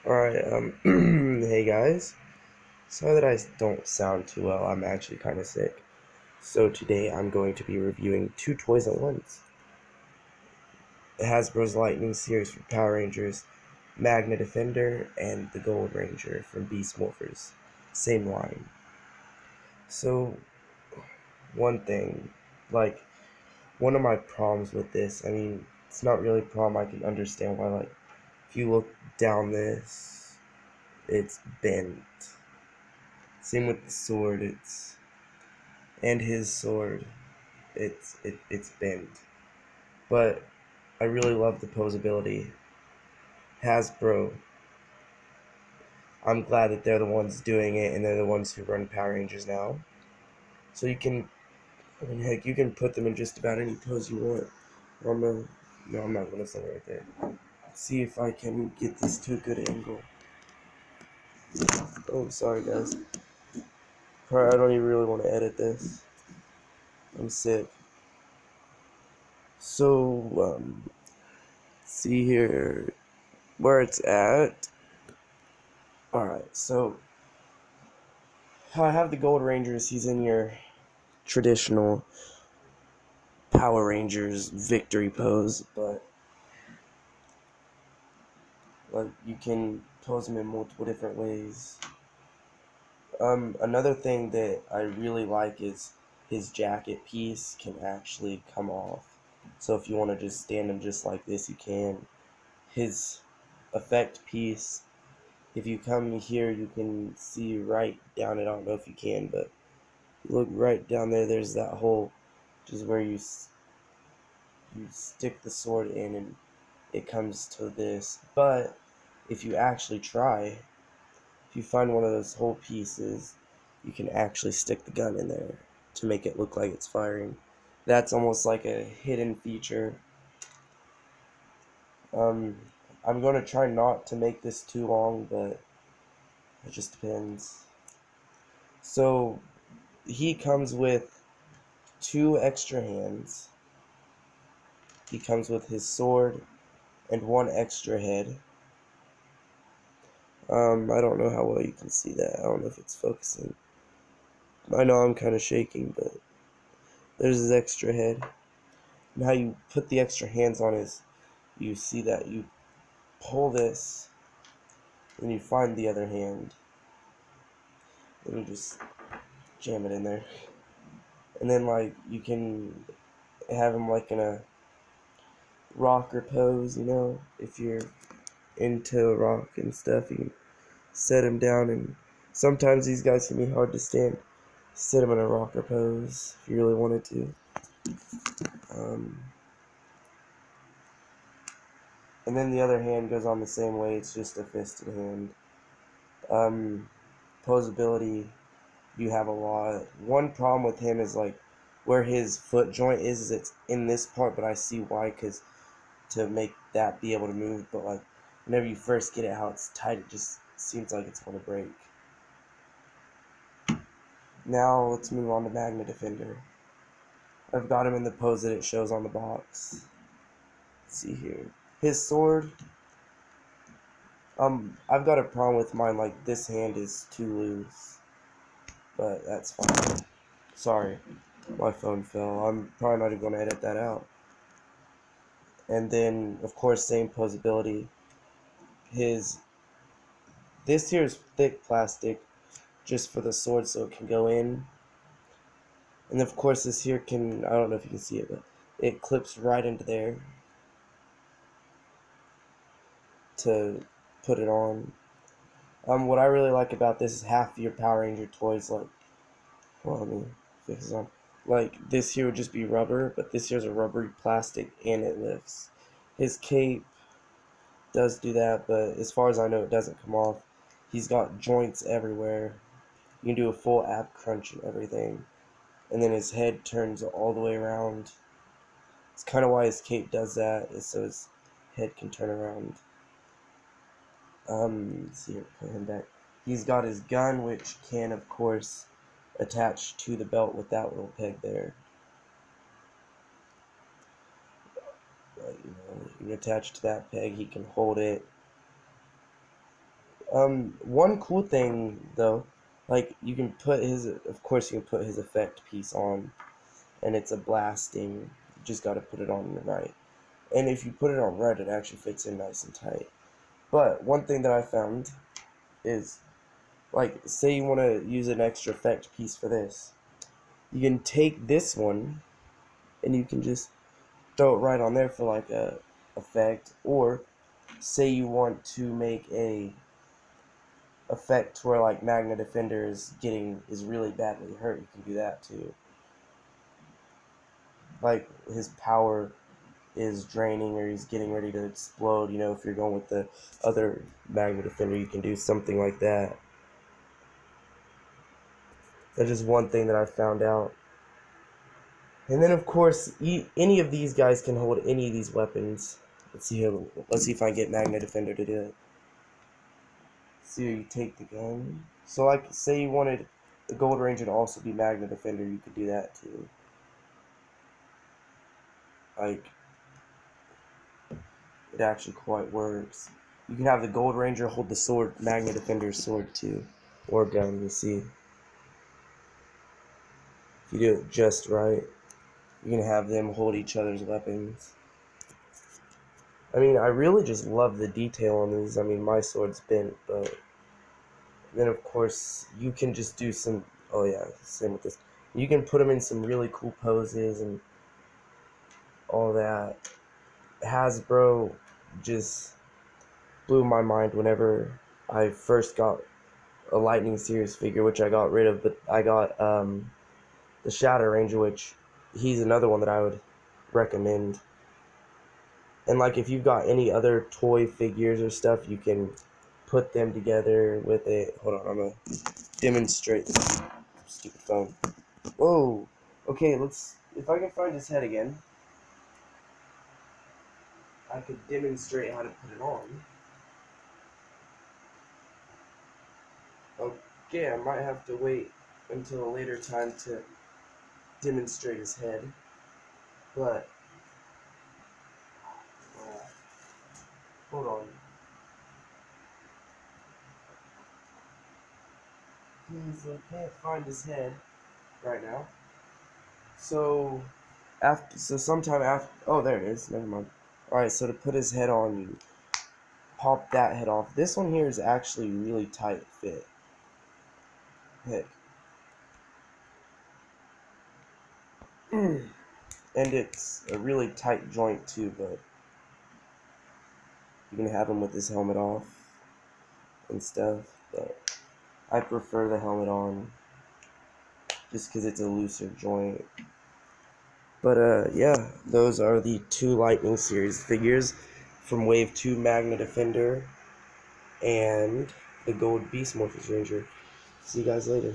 Alright, hey guys. Sorry that I don't sound too well. I'm actually kind of sick. So today I'm going to be reviewing two toys at once. Hasbro's Lightning series for Power Rangers, Magna Defender, and the Gold Ranger from Beast Morphers. Same line. So, one thing, like, one of my problems with this, it's not really a problem. I can understand why, if you look down this, it's bent. Same with the sword, and his sword, it's bent. But I really love the posability. Hasbro, I'm glad that they're the ones doing it, and they're the ones who run Power Rangers now. So heck, you can put them in just about any pose you want. No, I'm not gonna send it right there. Let's see if I can get this to a good angle. Oh, sorry guys. I don't even really want to edit this. I'm sick. So, see here where it's at. Alright, so I have the Gold Rangers. He's in your traditional Power Rangers victory pose, but you can pose him in multiple different ways. Another thing that I really like is his jacket piece can actually come off. So if you want to just stand him just like this, you can. His effect piece, if you come here, you can see right down it. I don't know if you can, but look right down there. There's that hole, which is where you stick the sword in, and it comes to this. But if you actually try, if you find one of those whole pieces, you can actually stick the gun in there to make it look like it's firing. That's almost like a hidden feature. I'm going to try not to make this too long, but it just depends. So he comes with two extra hands. He comes with his sword and one extra head. I don't know how well you can see that. I don't know if it's focusing. I know I'm kind of shaking, but there's his extra head. And how you put the extra hands on is, you see that you pull this, and you find the other hand, and you just jam it in there. And then, you can have him, in a rocker pose, if you're into rock and stuff, you can set him down, and sometimes these guys can be hard to stand. Set him in a rocker pose if you really wanted to. And then the other hand goes on the same way. It's just a fisted hand. Posability, you have a lot. One problem with him is where his foot joint is it's in this part, but I see why, because to make that be able to move. But whenever you first get it, how it's tight, it just seems like it's going to break. Now let's move on to Magma Defender. I've got him in the pose that it shows on the box. Let's see here. His sword. I've got a problem with mine. This hand is too loose, but that's fine. Sorry, my phone fell. I'm probably not even going to edit that out. And then, of course, same posability. This here is thick plastic, just for the sword, so it can go in. And of course, this here can, I don't know if you can see it, but it clips right into there to put it on. What I really like about this is half of your Power Ranger toys, well, let me fix this on. This here would just be rubber, but this here's a rubbery plastic, and it lifts. His cape does do that, but as far as I know, it doesn't come off. He's got joints everywhere. You can do a full ab crunch and everything. And then his head turns all the way around. It's kind of why his cape does that, is so his head can turn around. Let's see here, put him back. He's got his gun, which can, of course, attach to the belt with that little peg there. You can attach to that peg, he can hold it. One cool thing though, like you can put his, of course you can put his effect piece on, and it's a blasting. You just got to put it on right, and if you put it on right, it actually fits in nice and tight. But one thing that I found is, like, say you want to use an extra effect piece for this, you can take this one, and you can just throw it right on there for like a effect, or say you want to make a effect where like Magna Defender is really badly hurt, you can do that too. Like his power is draining or he's getting ready to explode, you know, if you're going with the other Magna Defender, you can do something like that. That's just one thing that I found out. And then of course, any of these guys can hold any of these weapons. Let's see here. Let's see if I can get Magna Defender to do it. See, you take the gun. So like, say you wanted the Gold Ranger to also be Magna Defender, you could do that too. Like, it actually quite works. You can have the Gold Ranger hold the sword, Magna Defender's sword too, or gun. You see, if you do it just right, you can have them hold each other's weapons. I mean, I really just love the detail on these. I mean, my sword's bent, but then of course you can just do some. Oh yeah, same with this. You can put them in some really cool poses and all that. Hasbro just blew my mind whenever I first got a Lightning Series figure, which I got rid of, but I got the Shadow Ranger, which he's another one that I would recommend. And like, if you've got any other toy figures or stuff, you can put them together with it. Hold on, I'm gonna demonstrate this stupid phone. Whoa. Okay, if I can find his head again, I could demonstrate how to put it on. Okay, I might have to wait until a later time to demonstrate his head, but hold on. I can't find his head right now. So sometime after, oh, there it is. Never mind. All right, so to put his head on, you pop that head off. This one here is actually really tight fit. Heck. And it's a really tight joint too, but you can have him with his helmet off and stuff, but I prefer the helmet on just because it's a looser joint. But yeah, those are the 2 Lightning Series figures from Wave 2 Magna Defender and the Gold Beast Morphous Ranger. See you guys later.